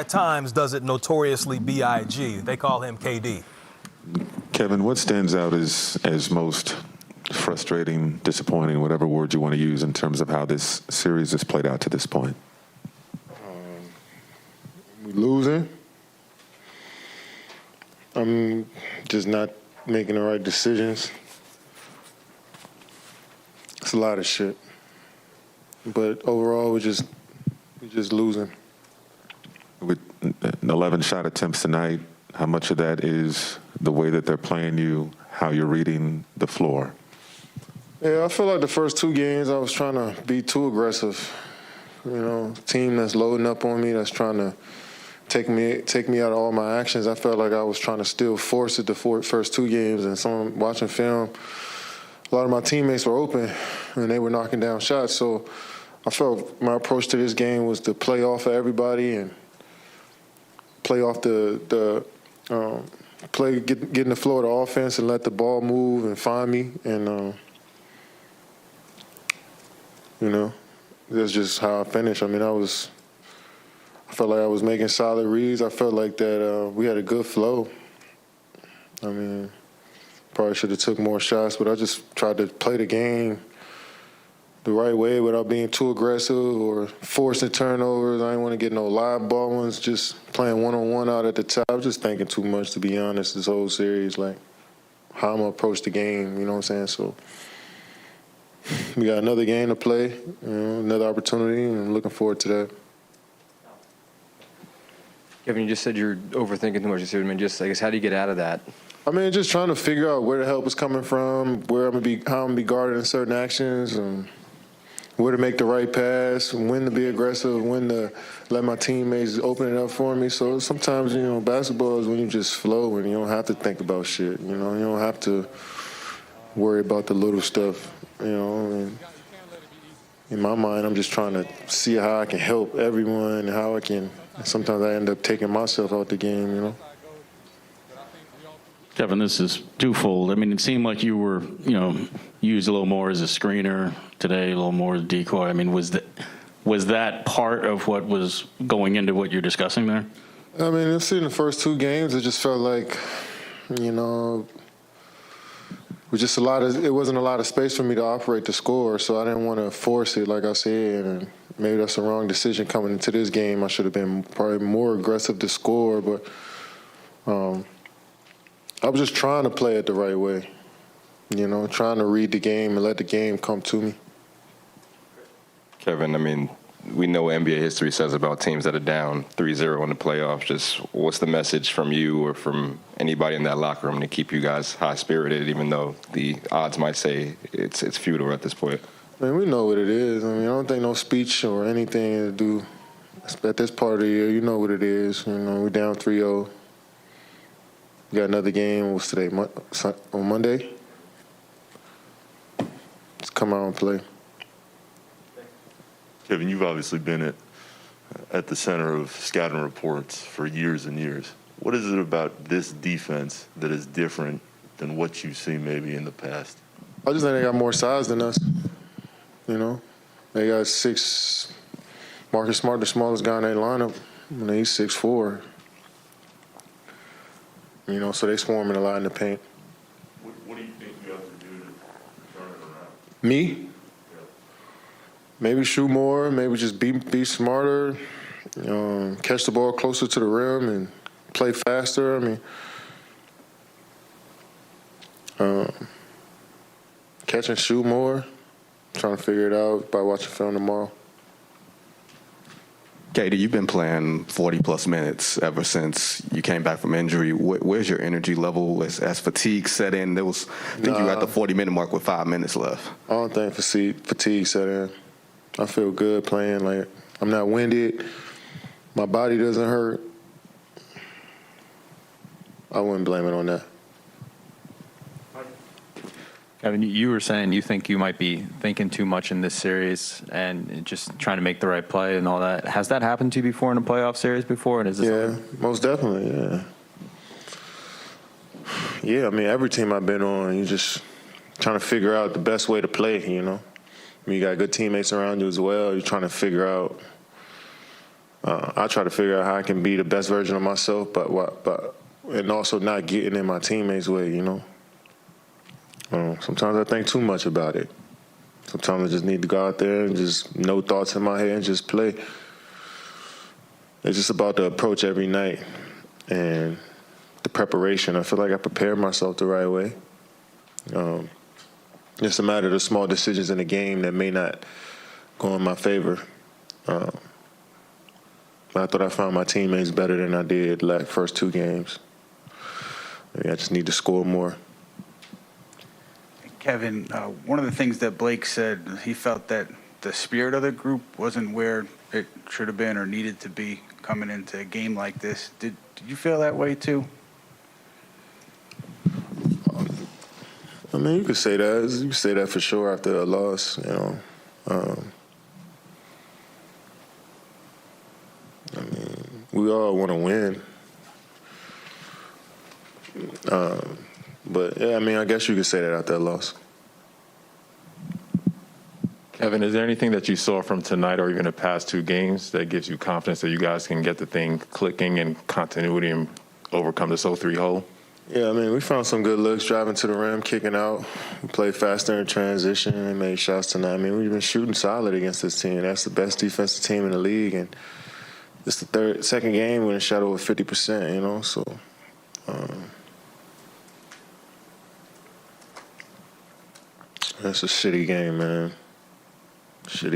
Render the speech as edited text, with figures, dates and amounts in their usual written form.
At times does it notoriously B.I.G. They call him KD. Kevin, what stands out as most frustrating, disappointing, whatever word you want to use in terms of how this series has played out to this point? We losing. I'm just not making the right decisions. It's a lot of shit. But overall, we're just losing. With 11 shot attempts tonight, how much of that is the way that they're playing you, how you're reading the floor? Yeah, I feel like the first two games I was trying to be too aggressive. You know, team that's loading up on me, that's trying to take me out of all my actions. I felt like I was trying to still force it the first two games, and watching film, a lot of my teammates were open and they were knocking down shots. So I felt my approach to this game was to play off of everybody and play off get in the flow of the offense and let the ball move and find me. And, you know, that's just how I finished. I mean, I felt like I was making solid reads. I felt like that we had a good flow. I mean, probably should have took more shots, but I just tried to play the game the right way without being too aggressive or forcing turnovers. I didn't want to get no live ball ones, just playing one-on-one out at the top. I was just thinking too much, to be honest, this whole series, like how I'm going to approach the game, you know what I'm saying? So we got another game to play, you know, another opportunity, and I'm looking forward to that. Kevin, you just said you're overthinking too much. I mean, just, I guess, how do you get out of that? I mean, just trying to figure out where the help is coming from, how I'm gonna be guarded in certain actions, and where to make the right pass, when to be aggressive, when to let my teammates open it up for me. So sometimes, you know, basketball is when you just flow and you don't have to think about shit. You know, you don't have to worry about the little stuff. You know, and in my mind, I'm just trying to see how I can help everyone, and how I can. Sometimes I end up taking myself out the game. You know. Kevin, this is twofold. I mean, it seemed like you were, used a little more as a screener today, a little more as a decoy. I mean, was that part of what was going into what you're discussing there? I mean, I've seen the first two games. It just felt like, it wasn't a lot of space for me to operate the score, so I didn't want to force it, like I said, and maybe that's the wrong decision coming into this game. I should have been probably more aggressive to score, but I was just trying to play it the right way, trying to read the game and let the game come to me. Kevin, I mean, we know what NBA history says about teams that are down 3-0 in the playoffs. Just what's the message from you or from anybody in that locker room to keep you guys high-spirited, even though the odds might say it's futile at this point? I mean, we know what it is. I mean, I don't think no speech or anything to do at this part of the year. You know what it is. We're down 3-0. We got another game. What's today? On Monday? Just come out and play. Kevin, you've obviously been at the center of scouting reports for years and years. What is it about this defense that is different than what you've seen maybe in the past? I just think they got more size than us. They got six. Marcus Smart, the smallest guy in their lineup, and he's 6'4". So they swarming a lot in the paint. What do you think you have to do to turn it around? Me? Yeah. Maybe shoot more, maybe just be smarter, catch the ball closer to the rim and play faster. Catch and shoot more. Trying to figure it out by watching film tomorrow. KD, you've been playing 40-plus minutes ever since you came back from injury. Where's your energy level as fatigue set in? I think you were at the 40-minute mark with 5 minutes left. I don't think fatigue set in. I feel good playing. Like, I'm not winded. My body doesn't hurt. I wouldn't blame it on that. Kevin, you were saying you think you might be thinking too much in this series and just trying to make the right play and all that. Has that happened to you before in a playoff series before? And is this most definitely, yeah. Yeah, I mean, every team I've been on, you just trying to figure out the best way to play, you got good teammates around you as well. You're trying to figure out I try to figure out how I can be the best version of myself, and also not getting in my teammates' way, you know. Sometimes I think too much about it. Sometimes I just need to go out there and just no thoughts in my head and just play. It's just about the approach every night and the preparation. I feel like I prepared myself the right way. It's a matter of the small decisions in the game that may not go in my favor. But I thought I found my teammates better than I did like first 2 games. Maybe I just need to score more. Kevin, one of the things that Blake said, he felt that the spirit of the group wasn't where it should have been or needed to be coming into a game like this. Did you feel that way too? I mean, you could say that. You could say that for sure after a loss, you know. I mean, we all want to win. But, yeah, I mean, I guess you could say that after a loss. Kevin, is there anything that you saw from tonight or even the past 2 games that gives you confidence that you guys can get the thing clicking and continuity and overcome this 0-3 hole? Yeah, I mean, we found some good looks driving to the rim, kicking out. We played faster in transition and made shots tonight. I mean, we've been shooting solid against this team. That's the best defensive team in the league. And it's the second game when it shot over 50%, you know, so. That's a shitty game, man. Shitty